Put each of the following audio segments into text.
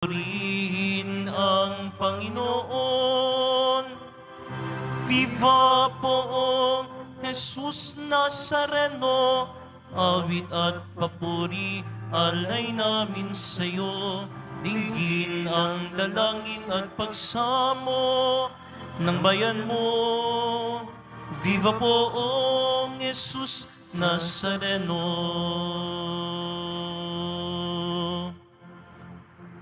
Purihin ang Panginoon. Viva poong Jesus Nazareno, awit at papuri alay namin sa'yo. Dinggin ang dalangin at pagsamo ng bayan mo. Viva poong Jesus Nazareno.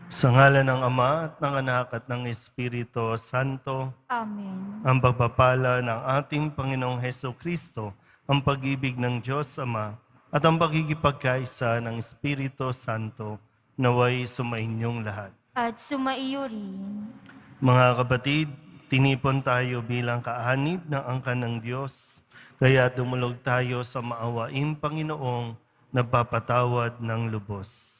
Sa ngalan ng Ama at ng Anak at ng Espiritu Santo, Amen. ang pagpapala ng ating Panginoong Heso Kristo, ang pag-ibig ng Diyos Ama, at ang pagkikipagkaisa ng Espiritu Santo, naway sumainyong lahat. At sumaiyo rin. Mga kapatid, tinipon tayo bilang kaanib ng angkan ng Diyos, kaya dumulog tayo sa maawaing Panginoong nagpapatawad ng lubos.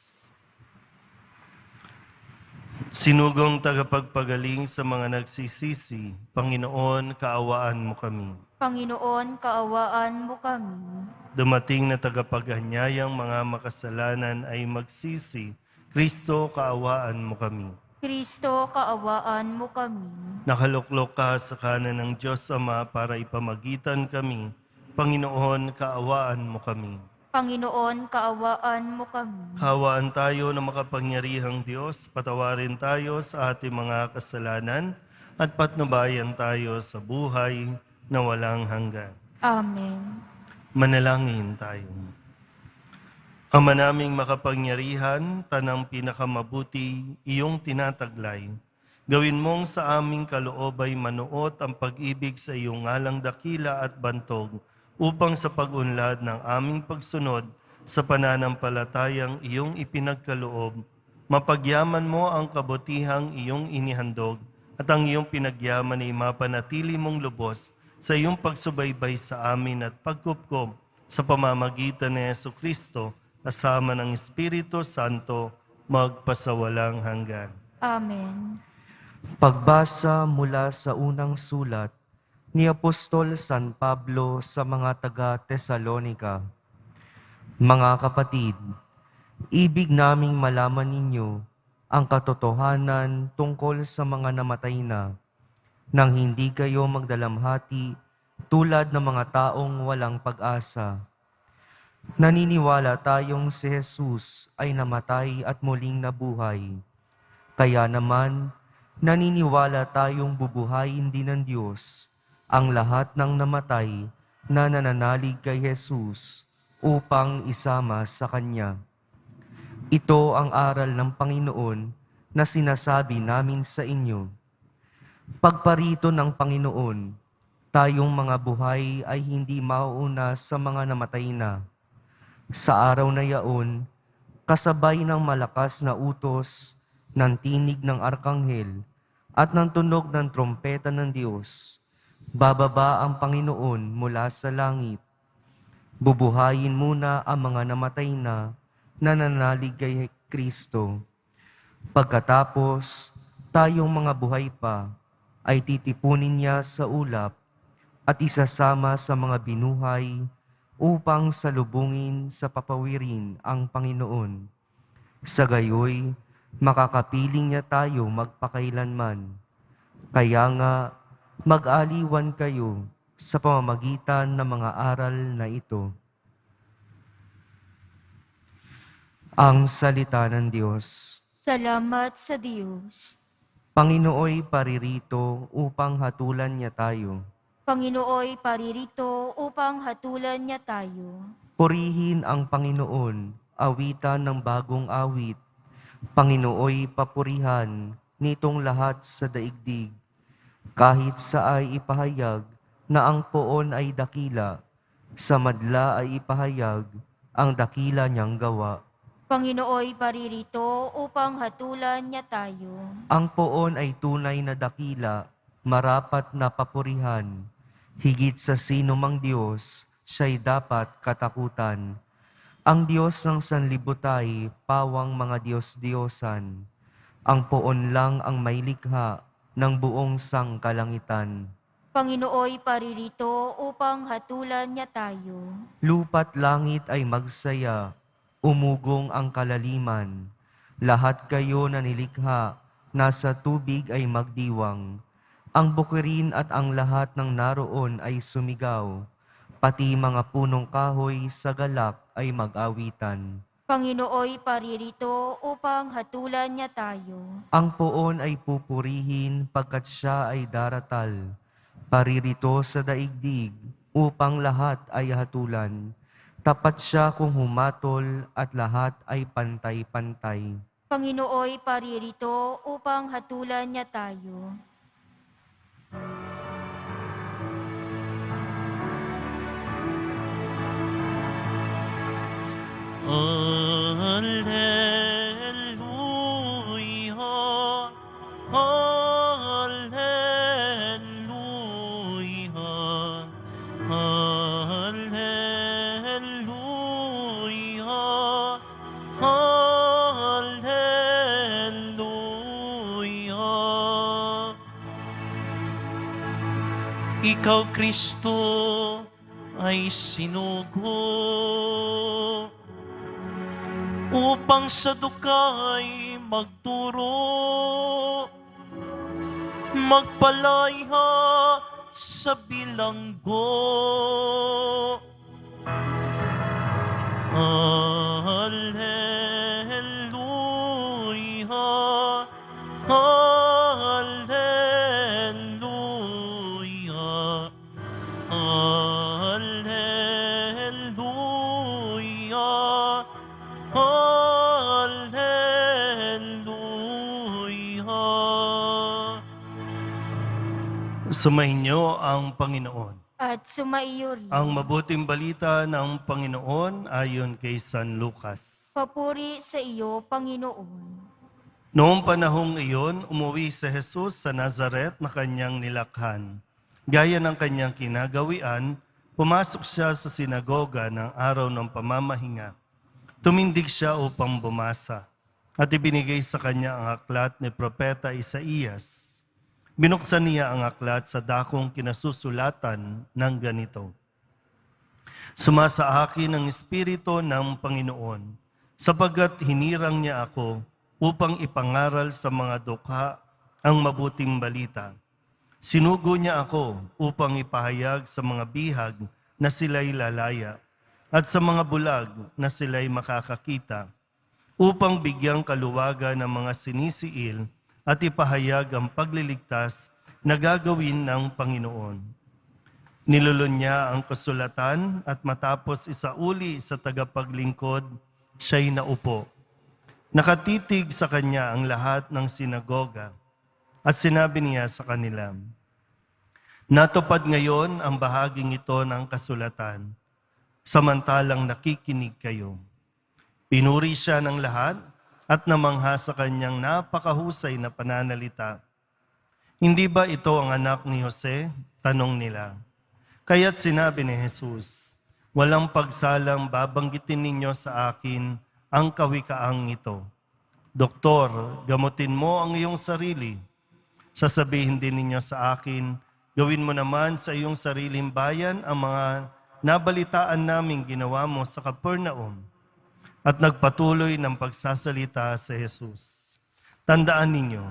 Sinugong tagapagpagaling sa mga nagsisisi, Panginoon, kaawaan mo kami. Panginoon, kaawaan mo kami. Dumating na tagapaganyayang mga makasalanan ay magsisi, Kristo, kaawaan mo kami. Kristo, kaawaan mo kami. Nakaluklok ka sa kanan ng Diyos Ama para ipamagitan kami, Panginoon, kaawaan mo kami. Panginoon, kaawaan mo kami. Kaawaan tayo na makapangyarihang Diyos, patawarin tayo sa ating mga kasalanan at patnubayan tayo sa buhay na walang hanggan. Amen. Manalangin tayo. Ama naming makapangyarihan, tanang pinakamabuti, iyong tinataglay. Gawin mong sa aming kaloob ay manuot ang pag-ibig sa iyong ngalang dakila at bantog, upang sa pag-unlad ng aming pagsunod sa pananampalatayang iyong ipinagkaloob, mapagyaman mo ang kabutihang iyong inihandog at ang iyong pinagyaman ay mapanatili mong lubos sa iyong pagsubaybay sa amin at pagkupkob sa pamamagitan ni Jesucristo kasama ng Espiritu Santo magpasawalang hanggan. Amen. Pagbasa mula sa unang sulat ni Apostol San Pablo sa mga taga-Tesalonika. Mga kapatid, ibig naming malaman ninyo ang katotohanan tungkol sa mga namatay na, nang hindi kayo magdalamhati tulad ng mga taong walang pag-asa. Naniniwala tayong si Jesus ay namatay at muling nabuhay. Kaya naman, naniniwala tayong bubuhayin din ng Diyos ang lahat ng namatay na nananalig kay Jesus upang isama sa Kanya. Ito ang aral ng Panginoon na sinasabi namin sa inyo. Pagparito ng Panginoon, tayong mga buhay ay hindi mauuna sa mga namatay na. Sa araw na yaon, kasabay ng malakas na utos, ng tinig ng arkanghel, at ng tunog ng trompeta ng Diyos, bababa ang Panginoon mula sa langit. Bubuhayin muna ang mga namatay na nananalig kay Kristo. Pagkatapos, tayong mga buhay pa ay titipunin niya sa ulap at isasama sa mga binuhay upang salubungin sa papawirin ang Panginoon. Sa gayoy, makakapiling niya tayo magpakailanman. Kaya nga, mag-aliwan kayo sa pamamagitan ng mga aral na ito. Ang salita ng Diyos. Salamat sa Diyos. Panginooy paririto upang hatulan niya tayo. Panginooy paririto upang hatulan niya tayo. Purihin ang Panginoon, awitan ng bagong awit. Panginooy papurihan nitong lahat sa daigdig. Kahit sa ay ipahayag na ang poon ay dakila, sa madla ay ipahayag ang dakila niyang gawa. Panginooy paririto upang hatulan niya tayo. Ang poon ay tunay na dakila, marapat na papurihan. Higit sa sino mang Diyos, siya'y dapat katakutan. Ang Diyos ng sanlibutan, pawang mga Diyos-Diyosan. Ang poon lang ang may likha ng buong sangkalangitan. Panginooy paririto upang hatulan niya tayo. Lupa't langit ay magsaya, umugong ang kalaliman. Lahat kayo na nilikha, nasa tubig ay magdiwang. Ang bukirin at ang lahat ng naroon ay sumigaw. Pati mga punong kahoy sa galak ay mag-awitan. Panginooy paririto upang hatulan niya tayo. Ang poon ay pupurihin pagkat siya ay daratal. Paririto sa daigdig upang lahat ay hatulan. Tapat siya kung humatol at lahat ay pantay-pantay. Panginooy paririto upang hatulan niya tayo. Alleluia, Alleluia, Alleluia, Alleluia. Ikaw, Kristo, ay sinugo upang sa dukay magturo, magpalayha sa bilanggo. Alleluia, Alleluia, Alleluia, Alleluia. Sumainyo ang Panginoon. At sumaiyo rin. Ang mabuting balita ng Panginoon ayon kay San Lucas. Papuri sa iyo, Panginoon. Noong panahong iyon, umuwi si Jesus sa Nazaret na kanyang nilakhan. Gaya ng kanyang kinagawian, pumasok siya sa sinagoga ng araw ng pamamahinga. Tumindig siya upang bumasa at ibinigay sa kanya ang aklat ni Propeta Isaías. Binuksan niya ang aklat sa dakong kinasusulatan ng ganito. Sumasa akin ang Espiritu ng Panginoon, sapagkat hinirang niya ako upang ipangaral sa mga dukha ang mabuting balita. Sinugo niya ako upang ipahayag sa mga bihag na sila'y lalaya at sa mga bulag na sila'y makakakita, upang bigyang kaluwagan ng mga sinisiil at ipahayag ang pagliligtas na gagawin ng Panginoon. Nilulun niya ang kasulatan at matapos isauli sa tagapaglingkod, siya'y naupo. Nakatitig sa kanya ang lahat ng sinagoga at sinabi niya sa kanila, natupad ngayon ang bahaging ito ng kasulatan, samantalang nakikinig kayo. Pinuri siya ng lahat at namangha sa kanyang napakahusay na pananalita. Hindi ba ito ang anak ni Jose? Tanong nila. Kaya't sinabi ni Jesus, walang pagsalang babanggitin ninyo sa akin ang kawikaang ito. Doktor, gamutin mo ang iyong sarili. Sasabihin din ninyo sa akin, gawin mo naman sa iyong sariling bayan ang mga nabalitaan naming ginawa mo sa Capernaum. At nagpatuloy ng pagsasalita si Jesus. Tandaan ninyo,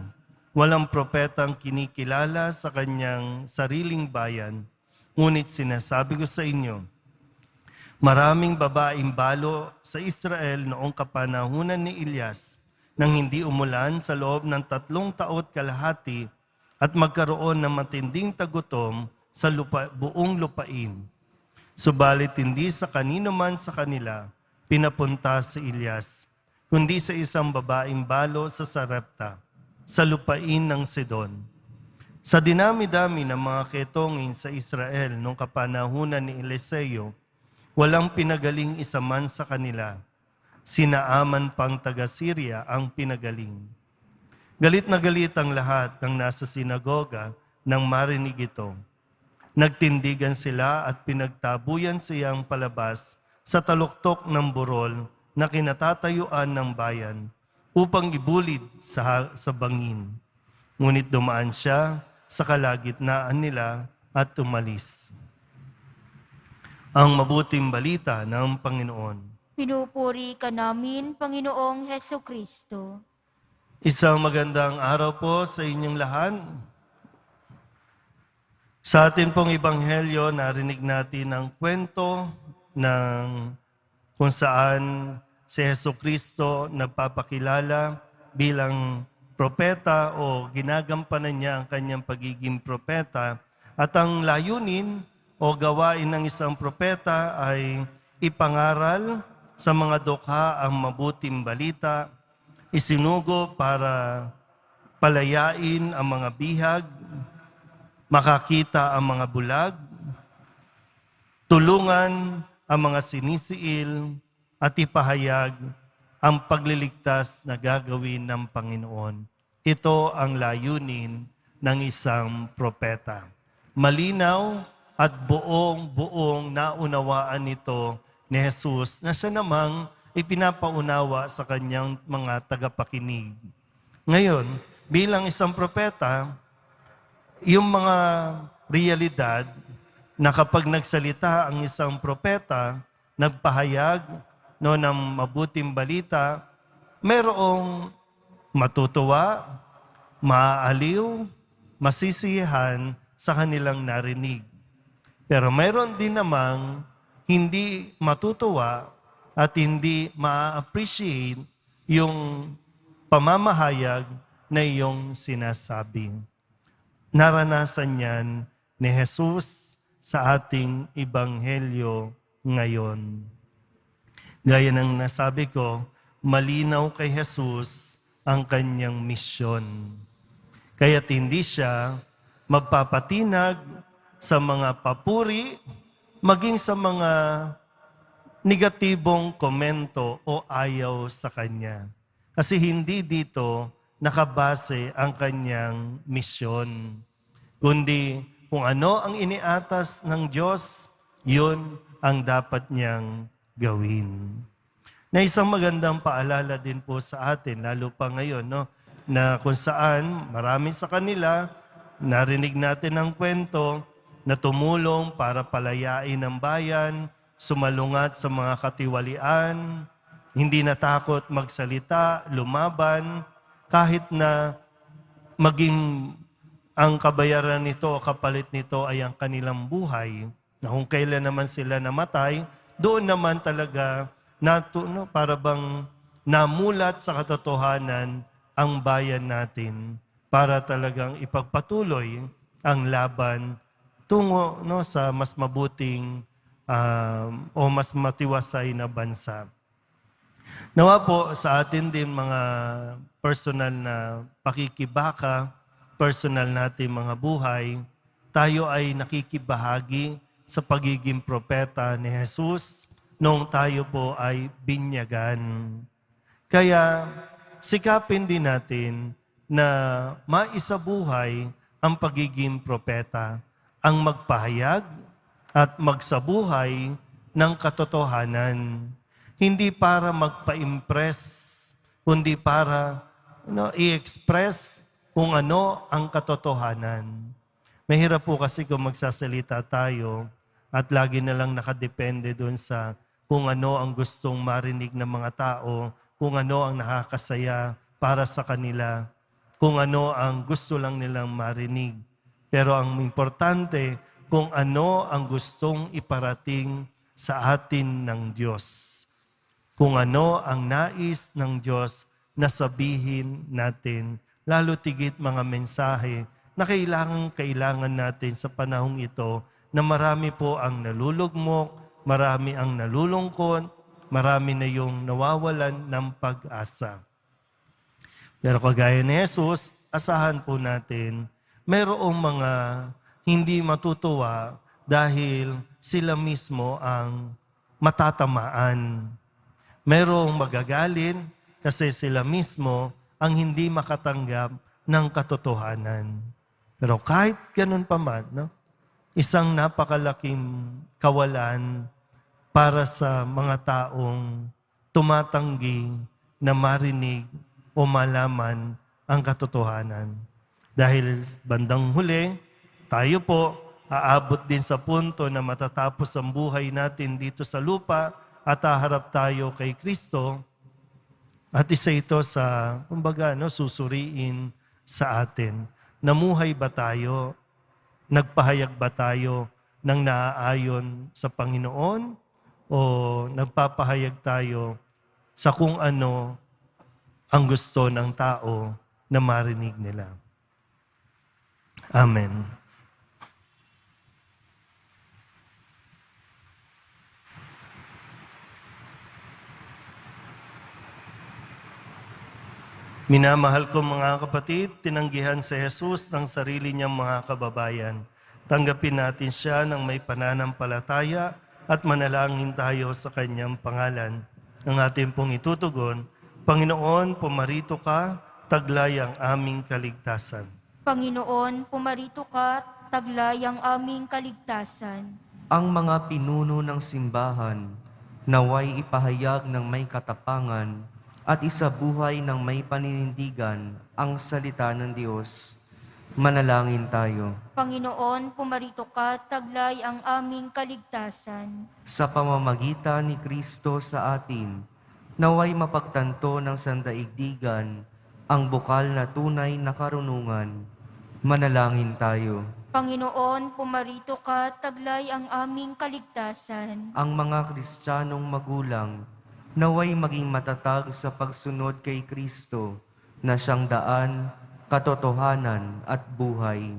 walang propetang kinikilala sa kanyang sariling bayan, ngunit sinasabi ko sa inyo, maraming babaeng balo sa Israel noong kapanahunan ni Elias nang hindi umulan sa loob ng 3 taon kalahati at magkaroon ng matinding tagutom sa buong lupain. Subalit hindi sa kanino man sa kanila pinapunta si Elias, kundi sa isang babaeng balo sa Sarepta, sa lupain ng Sidon. Sa dinami-dami ng mga ketongin sa Israel noong kapanahunan ni Eliseo, walang pinagaling isa man sa kanila. Sinaaman pang taga-Syria ang pinagaling. Galit na galit ang lahat ng nasa sinagoga nang marinig ito. Nagtindigan sila at pinagtabuyan siyang palabas sa taluktok ng burol na kinatatayuan ng bayan upang ibulid sa bangin. Ngunit dumaan siya sa kalagitnaan nila at umalis. Ang mabuting balita ng Panginoon. Pinupuri ka namin, Panginoong Heso Kristo. Isang magandang araw po sa inyong lahat. Sa atin pong ebanghelyo, narinig natin ang kwento ng kung saan si Heso Kristo nagpapakilala bilang propeta o ginagampanan niya ang kanyang pagiging propeta. At ang layunin o gawain ng isang propeta ay ipangaral sa mga dukha ang mabuting balita, isinugo para palayain ang mga bihag, makakita ang mga bulag, tulungan ang mga sinisiil, at ipahayag ang pagliligtas na gagawin ng Panginoon. Ito ang layunin ng isang propeta. Malinaw at buong naunawaan nito ni Jesus na siya namang ipinapaunawa sa kanyang mga tagapakinig. Ngayon, bilang isang propeta, yung mga realidad na kapag nagsalita ang isang propeta, nagpahayag ng mabuting balita, mayroong matutuwa, maaaliw, masisiyahan sa kanilang narinig. Pero mayroon din namang hindi matutuwa at hindi ma-appreciate yung pamamahayag na iyong sinasabi. Naranasan yan ni Jesus sa ating ebanghelyo ngayon. Gaya ng nasabi ko, malinaw kay Jesus ang kanyang misyon. Kaya't hindi siya magpapatinag sa mga papuri, maging sa mga negatibong komento o ayaw sa kanya. Kasi hindi dito nakabase ang kanyang misyon. Kundi kung ano ang iniatas ng Diyos, yun ang dapat niyang gawin. Na isang magandang paalala din po sa atin, lalo pa ngayon, no? Na kung saan marami sa kanila, narinig natin ang kwento, na tumulong para palayain ang bayan, sumalungat sa mga katiwalian, hindi natakot magsalita, lumaban, kahit na maging ang kabayaran nito o kapalit nito ay ang kanilang buhay. Na kung kailan naman sila namatay, doon naman talaga para bang namulat sa katotohanan ang bayan natin para talagang ipagpatuloy ang laban tungo sa mas mabuting o mas matiwasay na bansa. Nawa po sa atin din mga personal na pakikibaka, personal natin mga buhay, tayo ay nakikibahagi sa pagiging propeta ni Jesus noong tayo po ay binyagan. Kaya sikapin din natin na maisabuhay ang pagiging propeta, ang magpahayag at magsabuhay ng katotohanan. Hindi para magpa-impress, kundi para i-express kung ano ang katotohanan. Mahirap po kasi kung magsasalita tayo at lagi na lang nakadepende doon sa kung ano ang gustong marinig ng mga tao, kung ano ang nakakasaya para sa kanila, kung ano ang gusto lang nilang marinig. Pero ang importante, kung ano ang gustong iparating sa atin ng Diyos. Kung ano ang nais ng Diyos na sabihin natin, lalo tigit mga mensahe na kailangan natin sa panahong ito na marami po ang nalulugmok, marami ang nalulungkot, marami na yung nawawalan ng pag-asa. Pero kagaya ni Jesus, asahan po natin, mayroong mga hindi matutuwa dahil sila mismo ang matatamaan. Mayroong magagalit kasi sila mismo ang hindi makatanggap ng katotohanan. Pero kahit ganun pa man, isang napakalaking kawalan para sa mga taong tumatanggi na marinig o malaman ang katotohanan. Dahil bandang huli, tayo po aabot din sa punto na matatapos ang buhay natin dito sa lupa at haharap tayo kay Kristo at isa ito sa, kumbaga, susuriin sa atin. Namuhay ba tayo? Nagpahayag ba tayo ng naaayon sa Panginoon? O nagpapahayag tayo sa kung ano ang gusto ng tao na marinig nila? Amen. Minamahal ko mga kapatid, tinanggihan si Jesus ng sarili niyang mga kababayan. Tanggapin natin siya ng may pananampalataya at manalangin tayo sa kanyang pangalan. Ang ating pong itutugon, Panginoon, pumarito ka, taglay ang aming kaligtasan. Panginoon, pumarito ka, taglay ang aming kaligtasan. Ang mga pinuno ng simbahan, naway ipahayag ng may katapangan at isabuhay ng may paninindigan ang salita ng Diyos. Manalangin tayo. Panginoon, pumarito ka, taglay ang aming kaligtasan. Sa pamamagitan ni Kristo sa atin, naway mapagtanto ng sandaigdigan ang bukal na tunay na karunungan. Manalangin tayo. Panginoon, pumarito ka, taglay ang aming kaligtasan. Ang mga Kristiyanong magulang, naway maging matatag sa pagsunod kay Kristo na siyang daan, katotohanan at buhay.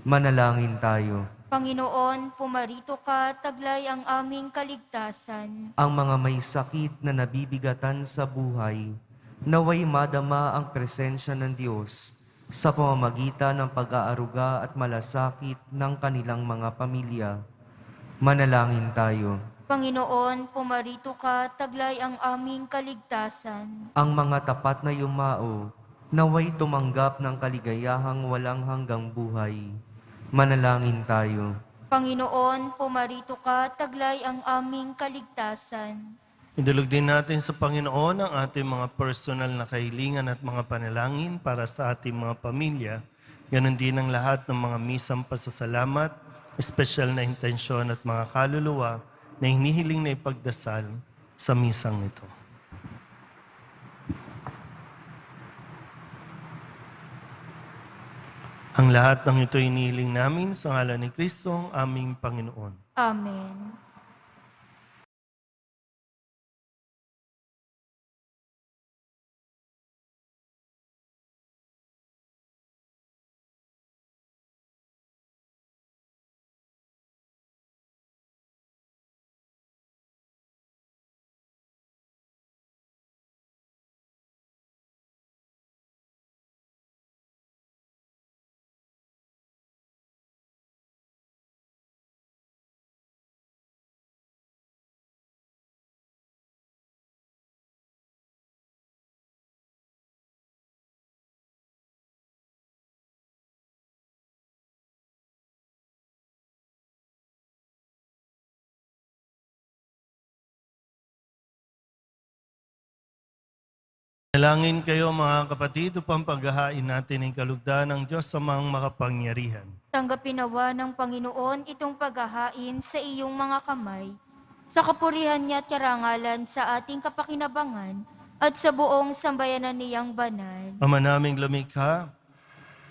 Manalangin tayo. Panginoon, pumarito ka, taglay ang aming kaligtasan. Ang mga may sakit na nabibigatan sa buhay, naway madama ang presensya ng Diyos sa pamamagitan ng pag-aaruga at malasakit ng kanilang mga pamilya. Manalangin tayo. Panginoon, pumarito ka, taglay ang aming kaligtasan. Ang mga tapat na yumao, naway tumanggap ng kaligayahang walang hanggang buhay. Manalangin tayo. Panginoon, pumarito ka, taglay ang aming kaligtasan. Idulog din natin sa Panginoon ang ating mga personal na kahilingan at mga panalangin para sa ating mga pamilya. Ganon din ang lahat ng mga misang pasasalamat, espesyal na intensyon at mga kaluluwa na hinihiling na ipagdasal sa misang ito. Ang lahat ng ito hinihiling namin sa ngalan ni Kristo, aming Panginoon. Amen. Nalangin kayo mga kapatid upang paghahain natin ang kalugdan ng Diyos sa mga makapangyarihan. Tanggapin nawa ng Panginoon itong paghahain sa iyong mga kamay, sa kapurihan niya at karangalan sa ating kapakinabangan at sa buong sambayanan niyang banal. Ama naming lumikha,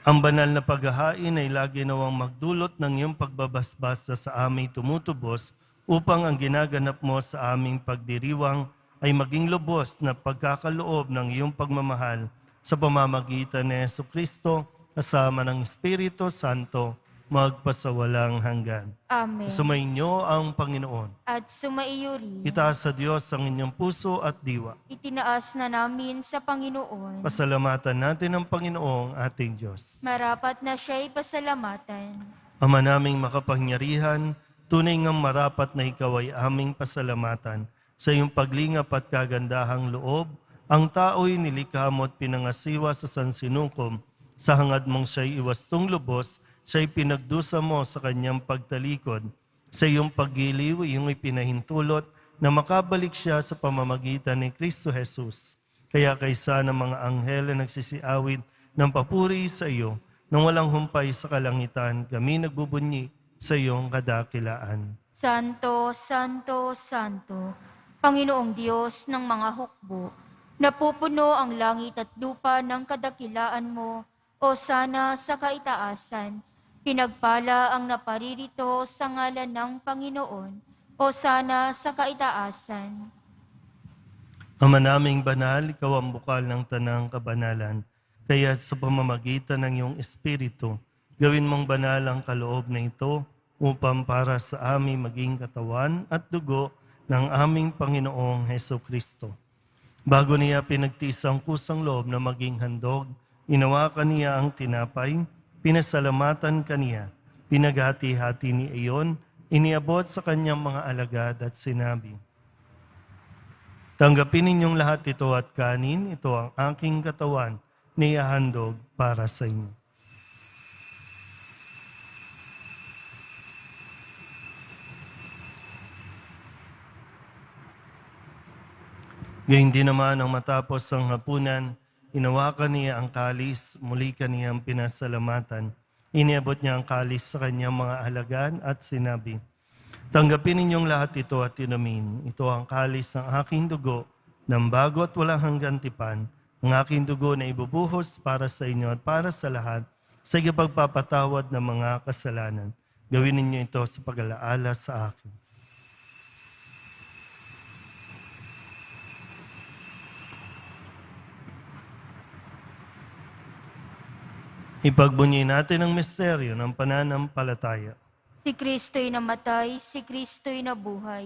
ang banal na paghahain ay lagi nawang magdulot ng iyong pagbabasbasa sa aming tumutubos upang ang ginaganap mo sa aming pagdiriwang ay maging lubos na pagkakaloob ng iyong pagmamahal sa pamamagitan ni Jesucristo kasama ng Espiritu Santo magpasawalang hanggan. Amen. Sumainyo ang Panginoon. At sumaiyo rin. Itaas sa Diyos ang inyong puso at diwa. Itinaas na namin sa Panginoon. Pasalamatan natin ang Panginoong ating Diyos. Marapat na siya'y pasalamatan. Ama naming makapangyarihan, tunay ngang marapat na ikaw ay aming pasalamatan. Sa iyong paglingap at kagandahang loob, ang tao'y nilikha mo at pinangasiwa sa sansinukom. Sa hangad mong siya'y iwastong lubos, siya'y pinagdusa mo sa kanyang pagtalikod. Sa iyong paggiliw, iyong ipinahintulot na makabalik siya sa pamamagitan ni Kristo Jesus. Kaya kaysa ng mga anghel na nagsisiawit ng papuri sa iyo, nang walang humpay sa kalangitan, kami nagbubunyi sa iyong kadakilaan. Santo, Santo, Santo, Panginoong Diyos ng mga hukbo, napupuno ang langit at lupa ng kadakilaan mo, o sana sa kaitaasan. Pinagpala ang naparirito sa ngalan ng Panginoon, o sana sa kaitaasan. Ama naming banal, ikaw ang bukal ng tanang kabanalan. Kaya sa pamamagitan ng iyong Espiritu, gawin mong banal ang kaloob na ito upang para sa aming maging katawan at dugo ng aming Panginoong Heso Kristo. Bago niya pinagtiis ang kusang loob na maging handog, inawakan niya ang tinapay, pinasalamatan kaniya, pinaghati-hati ni iyon, iniabot sa kanyang mga alagad at sinabi, "Tanggapin ninyong lahat ito at kanin, ito ang aking katawan na ihahandog para sa inyo." Gayun din naman ang matapos ang hapunan, inawakan niya ang kalis, muli kaniyang pinasalamatan. Iniabot niya ang kalis sa kanyang mga alagad at sinabi, "Tanggapin ninyong lahat ito at inumin. Ito ang kalis ng aking dugo, ng bago at walang hanggang tipan, ang aking dugo na ibubuhos para sa inyo at para sa lahat, sa ikapagpapatawad ng mga kasalanan. Gawin ninyo ito sa pag-alaala sa akin." Ipagbunyi natin ang misteryo ng pananampalataya. Si Kristo'y namatay, si Kristo'y nabuhay,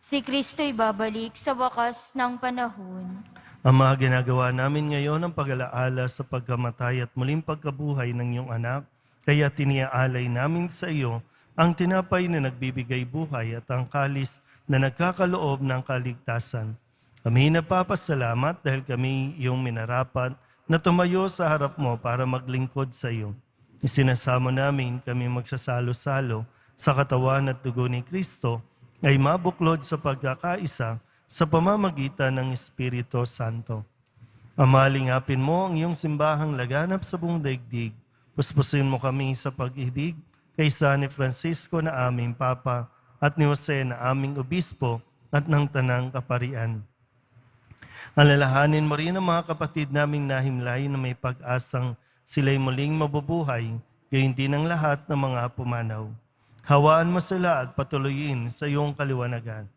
si Kristo'y babalik sa wakas ng panahon. Ama, ginagawa namin ngayon ang pag-alaala sa pagkamatay at muling pagkabuhay ng iyong anak, kaya tiniaalay namin sa iyo ang tinapay na nagbibigay buhay at ang kalis na nagkakaloob ng kaligtasan. Kami napapasalamat dahil kami iyong minarapat na tumayo sa harap mo para maglingkod sa iyo. Isinasamo namin kami magsasalo-salo sa katawan at dugo ni Kristo ay mabuklod sa pagkakaisa sa pamamagitan ng Espiritu Santo. Ama, lingapin mo ang iyong simbahang laganap sa buong daigdig. Puspusin mo kami sa pag-ibig kaysa ni Francisco na aming Papa at ni Jose na aming Obispo at ng Tanang Kaparian. Alalahanin mo rin ang mga kapatid naming nahimlay na may pag-asang sila'y muling mabubuhay, gayon din ang lahat ng mga pumanaw. Hawaan mo sila at patuloyin sa iyong kaliwanagan.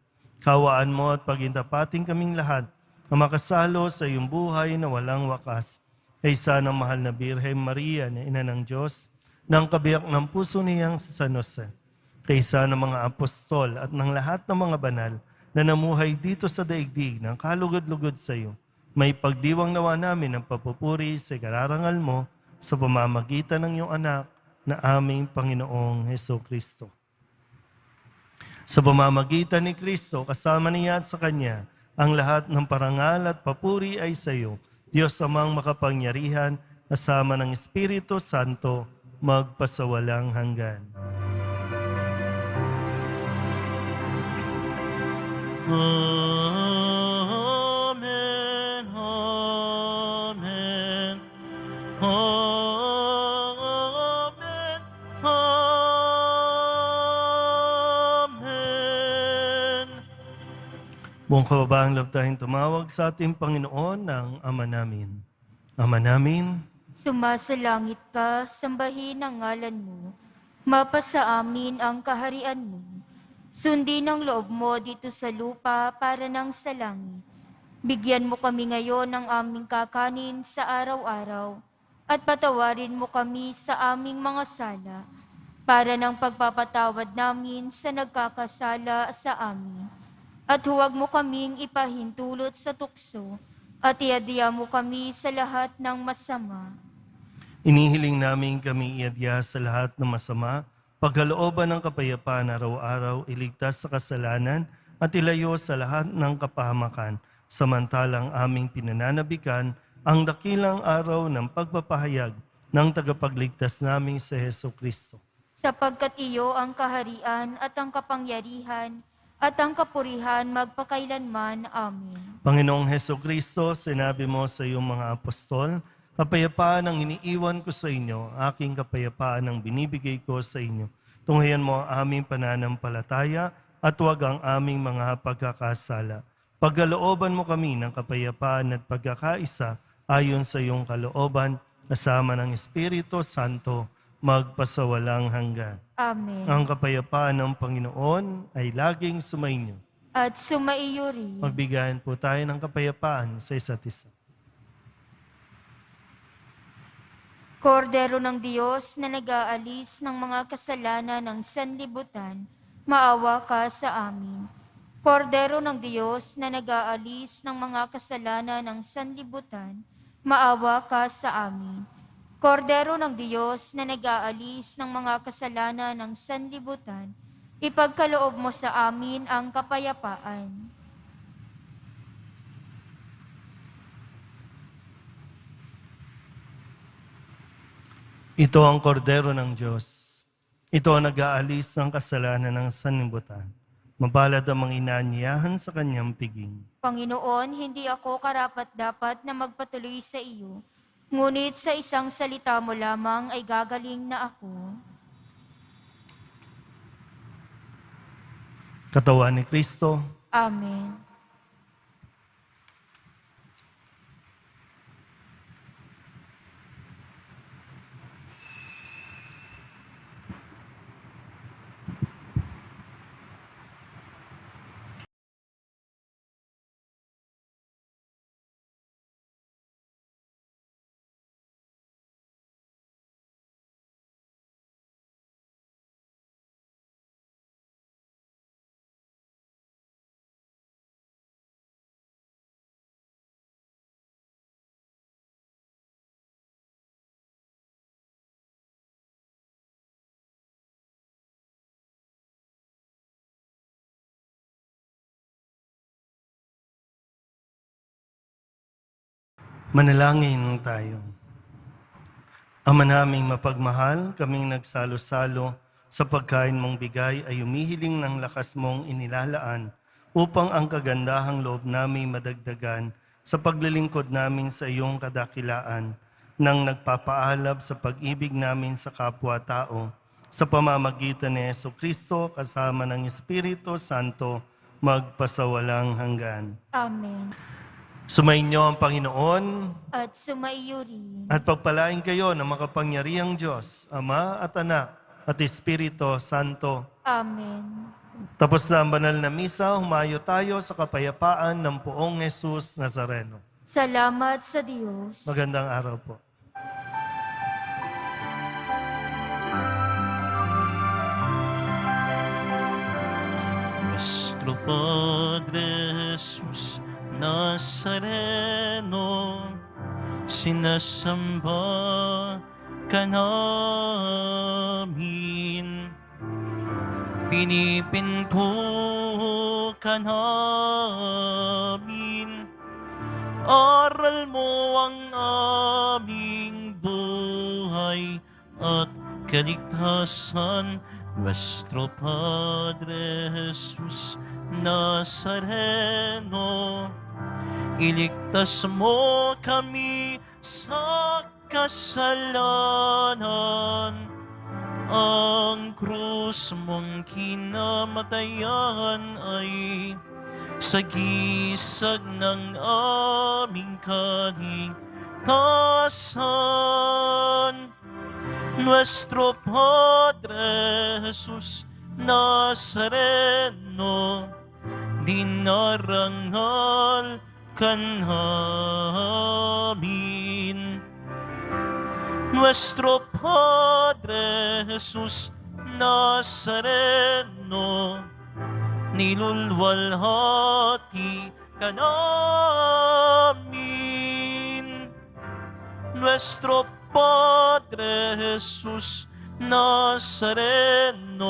Hawaan mo at pagintapating kaming lahat na makasalo sa iyong buhay na walang wakas. Kaysa ng mahal na Birhen Maria na Ina ng Diyos, ng kabiyak ng puso niyang si San Jose. Kaysa ng mga apostol at ng lahat ng mga banal na namuhay dito sa daigdig ng kalugod-lugod sa iyo, may pagdiwang nawa namin ang papupuri sa kararangal mo sa pamamagitan ng iyong anak na aming Panginoong Heso Kristo. Sa pamamagitan ni Kristo, kasama niya at sa Kanya, ang lahat ng parangal at papuri ay sa iyo, Diyos amang makapangyarihan, kasama ng Espiritu Santo, magpasawalang hanggan. Amen, amen, amen, amen. Buong kababaang loob tayong tumawag sa ating Panginoon ng Ama namin. Ama namin, Sumasalangit ka, sambahin ang ngalan mo. Mapasa amin ang kaharian mo. Sundin ang loob mo dito sa lupa para nang sa langit. Bigyan mo kami ngayon ng aming kakanin sa araw-araw at patawarin mo kami sa aming mga sala para ng pagpapatawad namin sa nagkakasala sa amin. At huwag mo kaming ipahintulot sa tukso at iadya mo kami sa lahat ng masama. inihiling namin kami iadya sa lahat ng masama, pagkalooban ng kapayapaan araw-araw, iligtas sa kasalanan at ilayo sa lahat ng kapahamakan, samantalang aming pinananabikan ang dakilang araw ng pagpapahayag ng tagapagligtas naming si Heso Kristo. Sapagkat iyo ang kaharian at ang kapangyarihan at ang kapurihan magpakailanman. Amen. Panginoong Heso Kristo, sinabi mo sa iyong mga apostol, kapayapaan ang iniiwan ko sa inyo, aking kapayapaan ang binibigay ko sa inyo. Tunghayan mo ang aming pananampalataya at huwag ang aming mga pagkakasala. Pagkalooban mo kami ng kapayapaan at pagkakaisa ayon sa iyong kalooban, kasama ng Espiritu Santo, magpasawalang hanggan. Amen. Ang kapayapaan ng Panginoon ay laging sumainyo. At sumaiyo rin. Magbigayan po tayo ng kapayapaan sa isa't isa. Kordero ng Diyos na nag-aalis ng mga kasalanan ng sanlibutan, maawa ka sa amin. Kordero ng Diyos na nag-aalis ng mga kasalanan ng sanlibutan, maawa ka sa amin. Kordero ng Diyos na nag-aalis ng mga kasalanan ng sanlibutan, ipagkaloob mo sa amin ang kapayapaan. Ito ang kordero ng Diyos. Ito ang nag-aalis ng kasalanan ng sanlibutan. Mapalad ang mga inaanyayahan sa kanyang piging. Panginoon, hindi ako karapat-dapat na magpatuloy sa iyo, ngunit sa isang salita mo lamang ay gagaling na ako. Katawan ni Kristo, Amen. manalangin tayo. Ama naming mapagmahal, kaming nagsalo-salo sa pagkain mong bigay ay umihiling ng lakas mong inilalaan upang ang kagandahang loob namin madagdagan sa paglilingkod namin sa iyong kadakilaan nang nagpapaalab sa pag-ibig namin sa kapwa-tao sa pamamagitan ni Jesucristo kasama ng Espiritu Santo magpasawalang hanggan. Amen. Sumainyo ang Panginoon At sumaiyo rin. at pagpalain kayo ng makapangyarihang Diyos, Ama at Anak at Espiritu Santo. Amen. Tapos na ang banal na misa, humayo tayo sa kapayapaan ng Poong Jesus Nazareno. Salamat sa Diyos. Magandang araw po. Nuestro Padre Jesus Nazareno, sinasamba ka namin, pinipinto ka namin, aral mo ang aming buhay at kaligtasan. Nuestro Padre Jesus Nazareno, iligtas mo kami sa kasalanan. Ang krus mong kinamatayan ay sagisag ng aming kaligtasan. Nuestro Padre Jesus Nazareno, dinarangal ka namin. Nuestro Padre Jesus Nazareno, nilulwalhati ka namin. Nuestro Padre Jesus Nazareno,